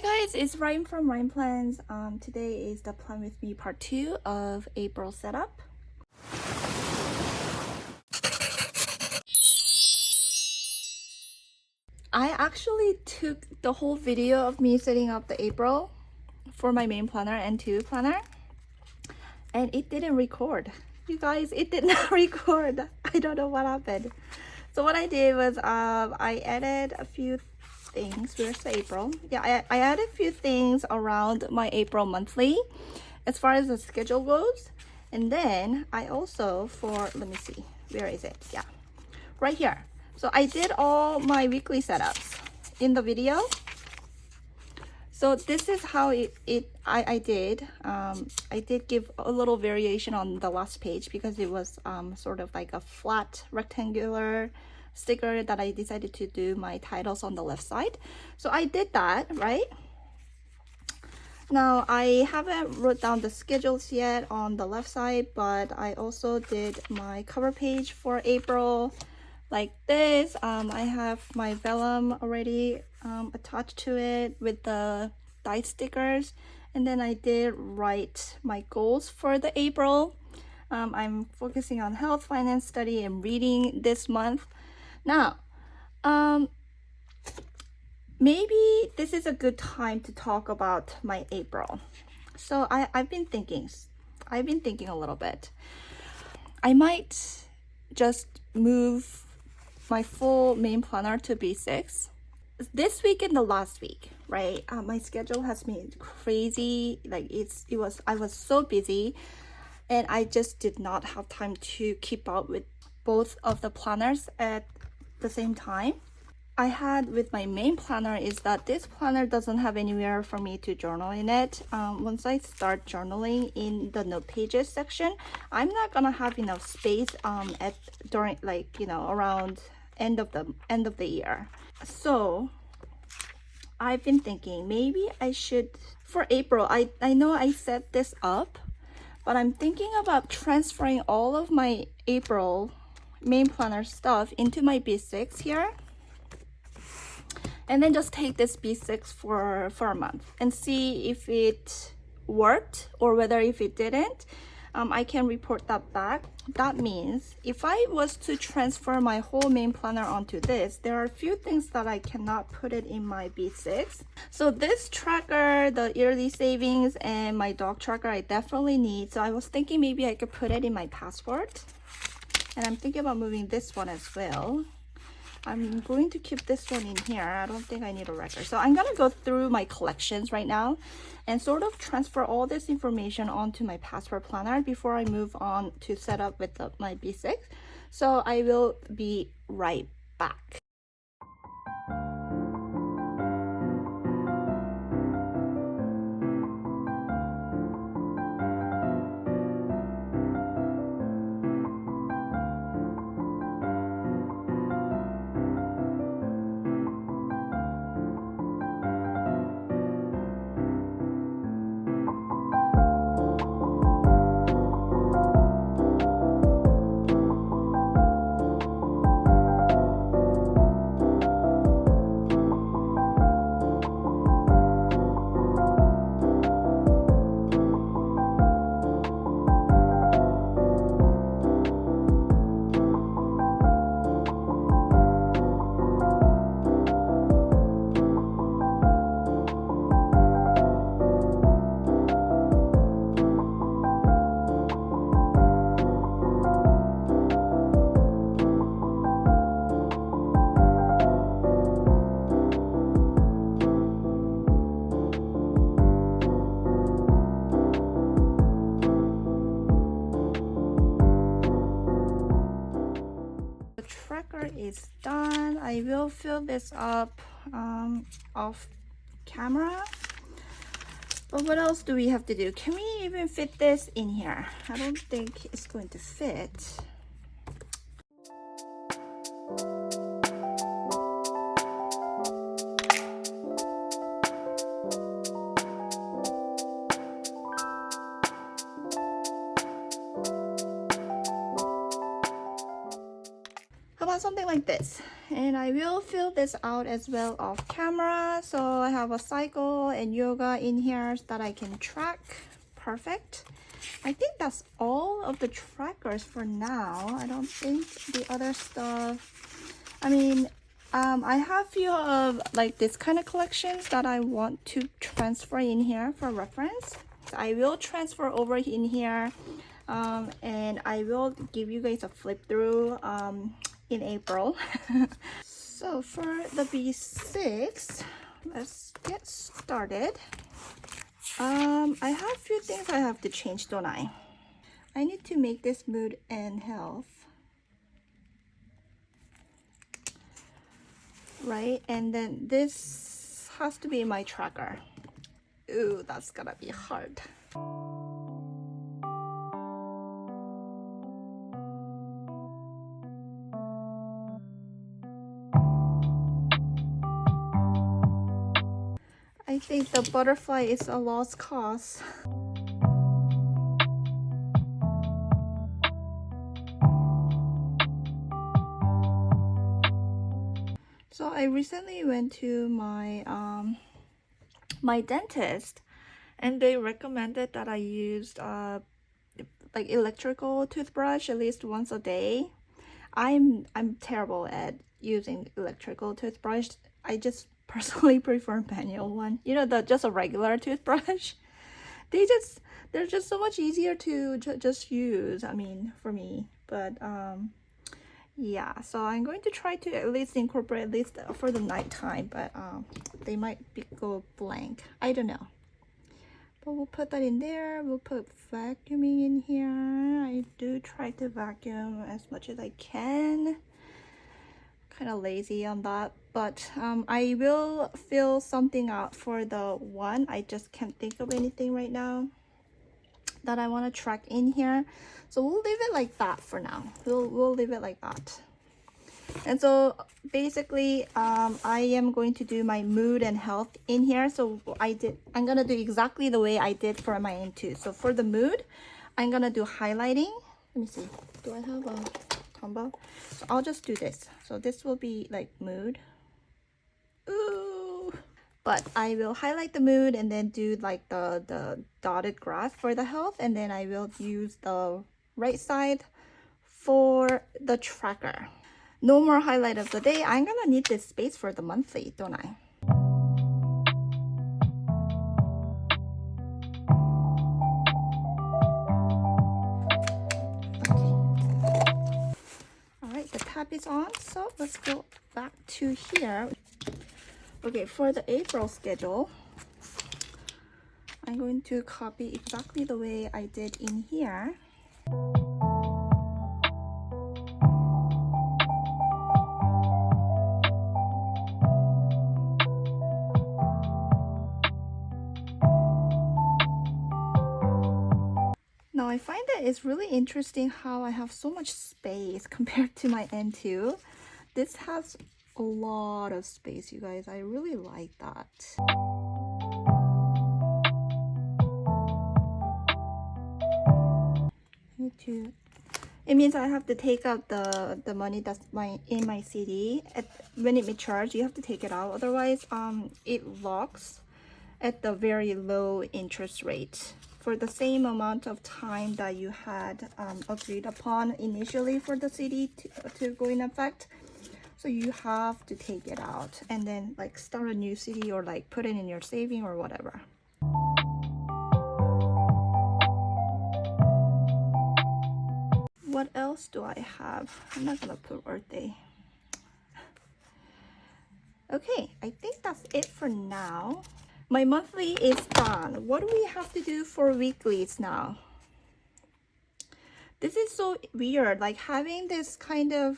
guys, it's Ryan from Ryan Plans. Today is the Plan With Me part 2 of April setup. I actually took the whole video of me setting up the April for my main planner and 2 planner, and it didn't record. You guys, it did not record. I don't know what happened. So what I did was I added a few things. Where's the April? Yeah, I added a few things around my April monthly as far as the schedule goes. And then I also, let me see, where is it? Yeah, right here. So I did all my weekly setups in the video. So this is how I did. I did give a little variation on the last page because it was sort of like a flat rectangular sticker that I decided to do my titles on the left side. So I did that, right? Now I haven't wrote down the schedules yet on the left side, but I also did my cover page for April like this. I have my vellum already attached to it with the die stickers, and then I did write my goals for the April. I'm focusing on health, finance, study, and reading this month. Now, maybe this is a good time to talk about my April. So I've been thinking a little bit. I might just move my full main planner to B6 this week and the last week, right? My schedule has been crazy. Like I was so busy, and I just did not have time to keep up with both of the planners at the same time. I had with my main planner is that this planner doesn't have anywhere for me to journal in it. Once I start journaling in the note pages section, I'm not gonna have enough space during, like, you know, around end of the year. So I've been thinking maybe I should, for April, I know I set this up, but I'm thinking about transferring all of my April main planner stuff into my B6 here, and then just take this B6 for a month and see if it worked, or whether if it didn't, I can report that back. That means if I was to transfer my whole main planner onto this, there are a few things that I cannot put it in my B6. So this tracker, the yearly savings, and my dog tracker I definitely need. So I was thinking maybe I could put it in my passport. And I'm thinking about moving this one as well. I'm going to keep this one in here. I don't think I need a record. So I'm gonna go through my collections right now and sort of transfer all this information onto my passport planner before I move on to set up with my B6. So I will be right back. Is done. I will fill this up off camera. But what else do we have to do? Can we even fit this in here? I don't think it's going to fit. something like this. And I will fill this out as well off camera. So I have a cycle and yoga in here that I can track. Perfect. I think that's all of the trackers for now. I don't think the other stuff. I mean, I have a few of like this kind of collections that I want to transfer in here for reference. So I will transfer over in here, and I will give you guys a flip through in April. So for the B6, let's get started. I have a few things I have to change, don't I? I need to make this mood and health, right? And then this has to be my tracker. Ooh, that's gonna be hard. I think the butterfly is a lost cause. So I recently went to my my dentist, and they recommended that I used like electrical toothbrush at least once a day. I'm terrible at using electrical toothbrush. I just personally prefer manual one. You know, just a regular toothbrush. They're just so much easier to just use. I mean, for me, but yeah. So I'm going to try to at least incorporate at least for the nighttime, but they might go blank. I don't know. But we'll put that in there. We'll put vacuuming in here. I do try to vacuum as much as I can. Kind of lazy on that, but I will fill something out for the one. I just can't think of anything right now that I want to track in here. So we'll leave it like that for now. We'll leave it like that. And so basically I am going to do my mood and health in here. So I'm gonna do exactly the way I did for my N2. So for the mood, I'm gonna do highlighting. Let me see, do I have a combo? So I'll just do this. So this will be like mood. Ooh. But I will highlight the mood and then do like the dotted graph for the health, and then I will use the right side for the tracker. No more highlight of the day. I'm gonna need this space for the monthly, don't I? Okay. All right, the tab is on, so let's go back to here. Okay, for the April schedule, I'm going to copy exactly the way I did in here. Now I find that it's really interesting how I have so much space compared to my N2. This has a lot of space, you guys. I really like that. It means I have to take out the money that's in my CD. When it matures, you have to take it out. Otherwise, it locks at the very low interest rate for the same amount of time that you had agreed upon initially for the CD to go in effect. So you have to take it out and then like start a new CD or like put it in your saving or whatever. What else do I have? I'm not gonna put Earth Day. Okay, I think that's it for now. My monthly is done. What do we have to do for weeklies now? This is so weird, like having this kind of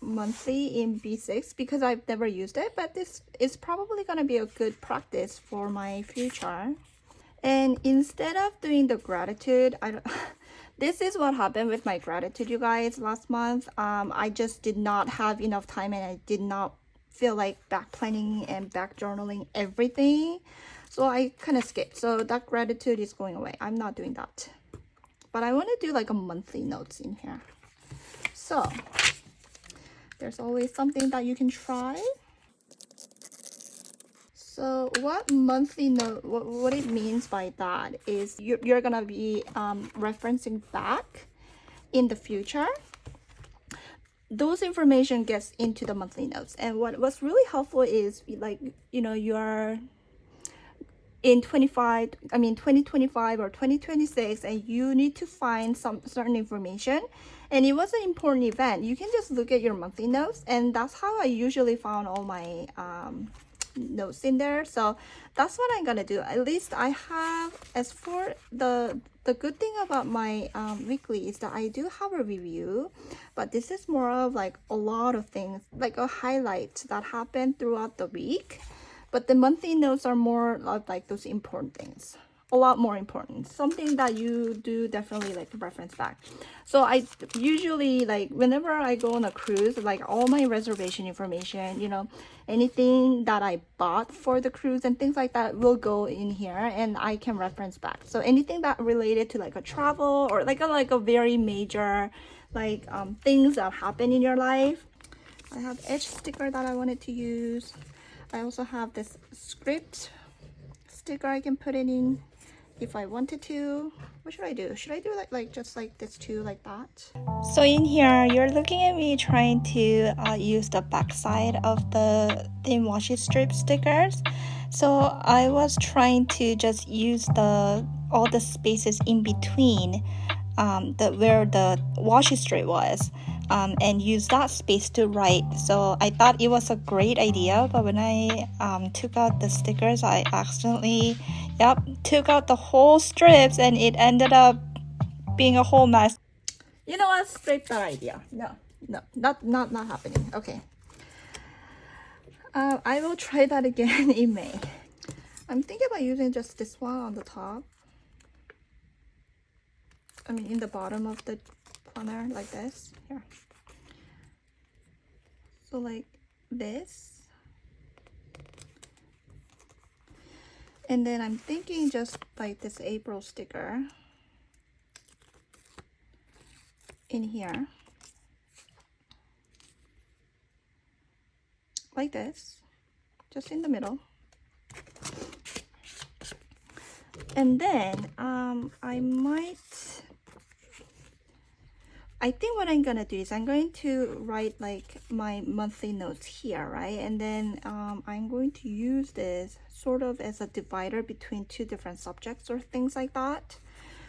monthly in B6 because I've never used it, but this is probably gonna be a good practice for my future. And instead of doing the gratitude, this is what happened with my gratitude, you guys, last month. I just did not have enough time and I did not feel like back planning and back journaling everything. So I kind of skipped. So that gratitude is going away. I'm not doing that. But I want to do like a monthly notes in here. So There's always something that you can try. So what monthly note, what it means by that is you're gonna be referencing back in the future. Those information gets into the monthly notes, and what's really helpful is, like, you know, you're in 2025 or 2026, and you need to find some certain information, and it was an important event. You can just look at your monthly notes, and that's how I usually found all my notes in there. So that's what I'm gonna do. At least I have, as for the good thing about my weekly is that I do have a review, but this is more of like a lot of things, like a highlight that happened throughout the week. But the monthly notes are more of like those important things, a lot more important, something that you do definitely like to reference back. So I usually, like, whenever I go on a cruise, like all my reservation information, you know, anything that I bought for the cruise and things like that will go in here, and I can reference back. So anything that related to like a travel or like a very major like things that happen in your life. I have edge sticker that I wanted to use. I also have this script sticker I can put it in if I wanted to. What should I do? Should I do like just like this too, like that? So in here, you're looking at me trying to use the back side of the thin washi strip stickers. So I was trying to just use all the spaces in between where the washi strip was, and use that space to write. So I thought it was a great idea, but when I took out the stickers, I accidentally took out the whole strips, and it ended up being a whole mess. You know what? Scrape that idea. No, not happening. Okay. I will try that again in May. I'm thinking about using just this one on the top. I mean, in the bottom of the planner, like this. Here. So like this. And then I'm thinking just like this April sticker in here. Like this. Just in the middle. And then I think what I'm gonna do is I'm going to write like my monthly notes here, right? And then I'm going to use this sort of as a divider between two different subjects or things like that.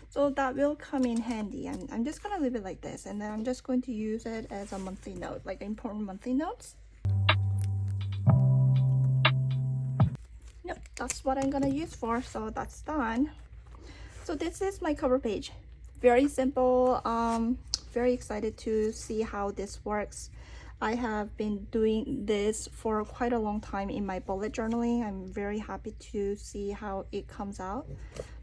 So that will come in handy. I'm just gonna leave it like this, and then I'm just going to use it as a monthly note, like important monthly notes. Yep, that's what I'm gonna use for, so that's done. So this is my cover page. Very simple. Very excited to see how this works. I have been doing this for quite a long time in my bullet journaling. I'm very happy to see how it comes out.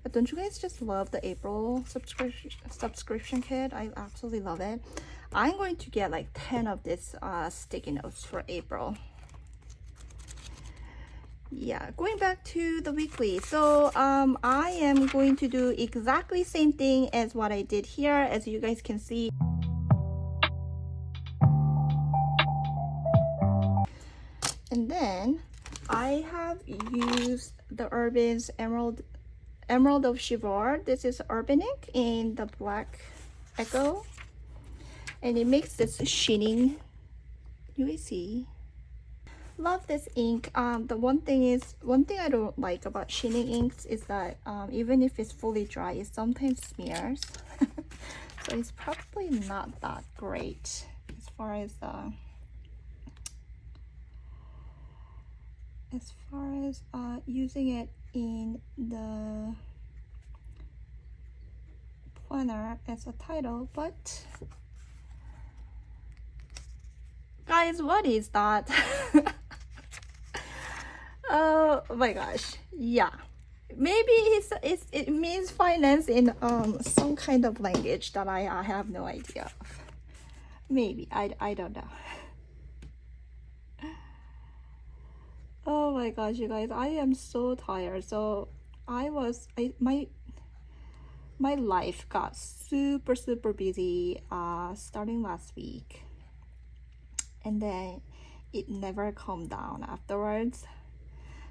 But don't you guys just love the April subscription kit? I absolutely love it. I'm going to get like 10 of these sticky notes for April. Yeah, going back to the weekly. So I am going to do exactly same thing as what I did here, as you guys can see. And then I have used the Urban's Emerald of Chivor. This is Urban ink in the black echo, and it makes this sheening. You guys see? Love this ink. The one thing I don't like about sheening inks is that even if it's fully dry, it sometimes smears. So it's probably not that great as far as using it in the planner as a title. But guys, what is that? Oh my gosh, yeah, maybe it means finance in some kind of language that I have no idea of. Maybe I don't know. Oh my gosh, you guys, I am so tired. So my life got super busy starting last week, and then it never calmed down afterwards.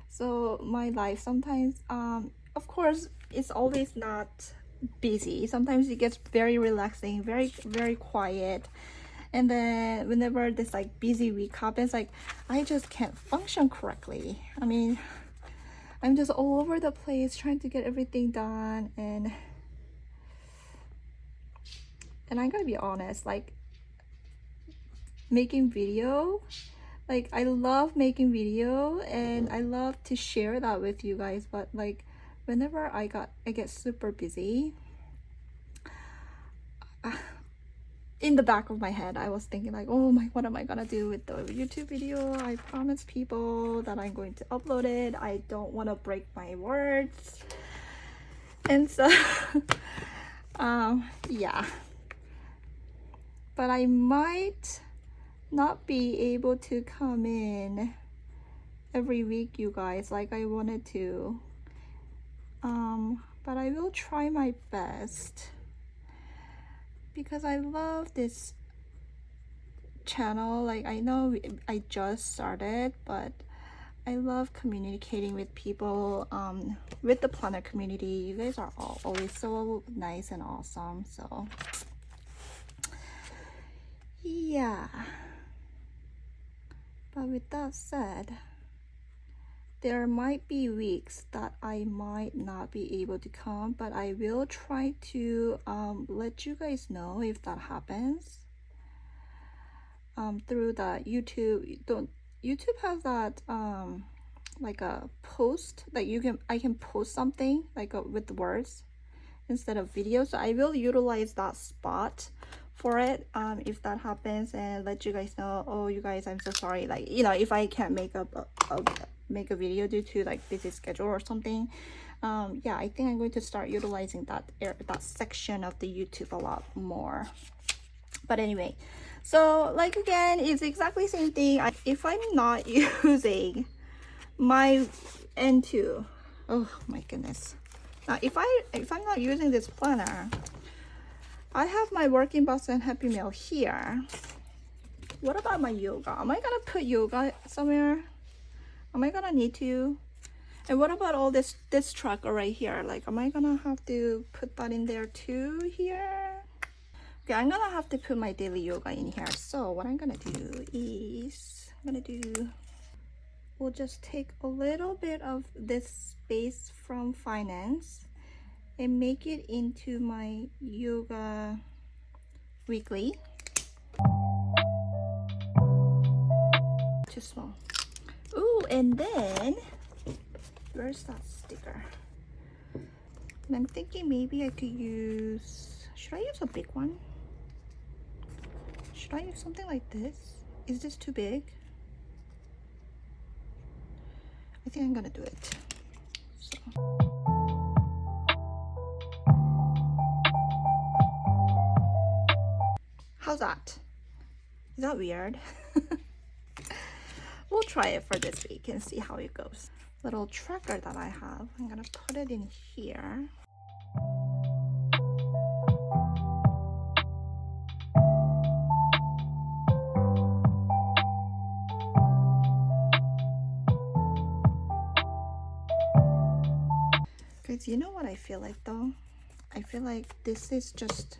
So my life sometimes, of course, it's always not busy. Sometimes it gets very relaxing, very quiet. And then whenever this like busy week happens, like I just can't function correctly. I mean, I'm just all over the place trying to get everything done, and I gotta be honest, like making video, like I love making video and I love to share that with you guys, but like whenever I get super busy, in the back of my head I was thinking like, oh my, what am I gonna do with the YouTube video? I promised people that I'm going to upload it. I don't want to break my words. And so yeah, but I might not be able to come in every week, you guys, like I wanted to, but I will try my best because I love this channel. Like I know I just started, but I love communicating with people, with the planner community. You guys are all always so nice and awesome. So yeah, but with that said, there might be weeks that I might not be able to come, but I will try to let you guys know if that happens, through the YouTube. YouTube has that like a post that I can post something like with words instead of video, so I will utilize that spot for it, if that happens, and let you guys know, oh you guys, I'm so sorry, like, you know, if I can't make make a video due to like busy schedule or something. Yeah, I think I'm going to start utilizing that section of the YouTube a lot more. But anyway, so like again, it's exactly the same thing. If I'm not using my N2, oh my goodness, now if I'm not using this planner, I have my working box and happy meal here. What about my yoga? Am I gonna put yoga somewhere? Am I gonna need to? And what about all this tracker right here? Like, am I gonna have to put that in there too here? Okay, I'm gonna have to put my daily yoga in here. So what I'm gonna do is we'll just take a little bit of this space from finance and make it into my yoga weekly. Too small. Ooh, and then where's that sticker? And I'm thinking maybe I could use, should I use a big one? Should I use something like this? Is this too big? I think I'm gonna do it. So. How's that? Is that weird? We'll try it for this week and see how it goes. Little tracker that I have, I'm gonna put it in here. Guys, you know what I feel like though? I feel like this is just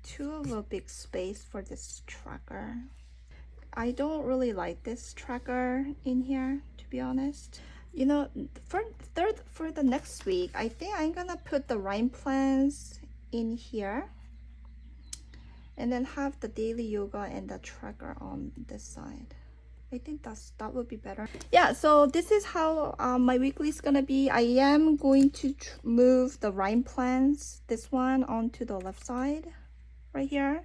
too of a big space for this tracker. I don't really like this tracker in here, to be honest. You know, for the next week, I think I'm gonna put the rhyme plans in here and then have the daily yoga and the tracker on this side. I think that would be better. Yeah, so this is how my weekly is gonna be. I am going to move the rhyme plans, this one, onto the left side right here,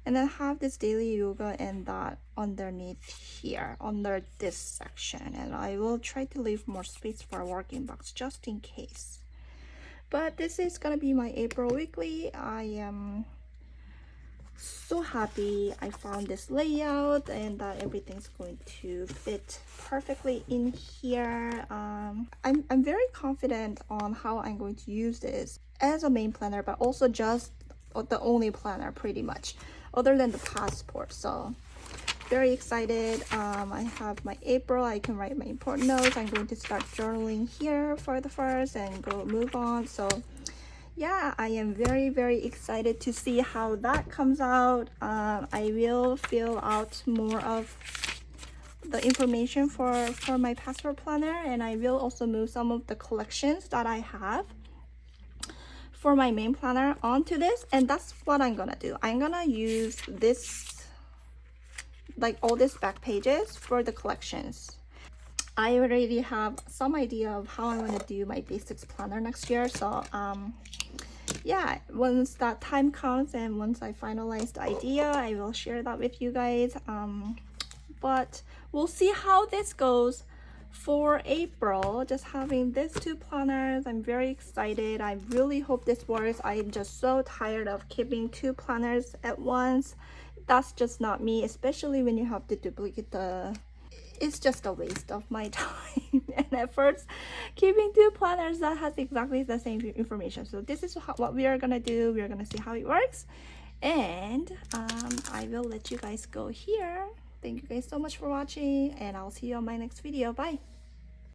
and then have this daily yoga and that underneath here under this section. And I will try to leave more space for a working box just in case. But this is gonna be my April weekly. I am so happy I found this layout and that everything's going to fit perfectly in here. I'm very confident on how I'm going to use this as a main planner, but also just the only planner pretty much, other than the passport. So very excited. I have my April. I can write my important notes. I'm going to start journaling here for the first and go move on. So yeah, I am very, very excited to see how that comes out. I will fill out more of the information for my password planner, and I will also move some of the collections that I have for my main planner onto this, and that's what I'm gonna do. I'm gonna use this, like all these back pages for the collections. I already have some idea of how I want to do my basics planner next year, so yeah, once that time comes and once I finalize the idea, I will share that with you guys. But we'll see how this goes for April. Just having these two planners, I'm very excited. I really hope this works. I'm just so tired of keeping two planners at once. That's just not me, especially when you have to duplicate the, it's just a waste of my time and efforts keeping two planners that has exactly the same information. So this is what we are gonna do. We're gonna see how it works, and I will let you guys go here. Thank you guys so much for watching, and I'll see you on my next video. Bye.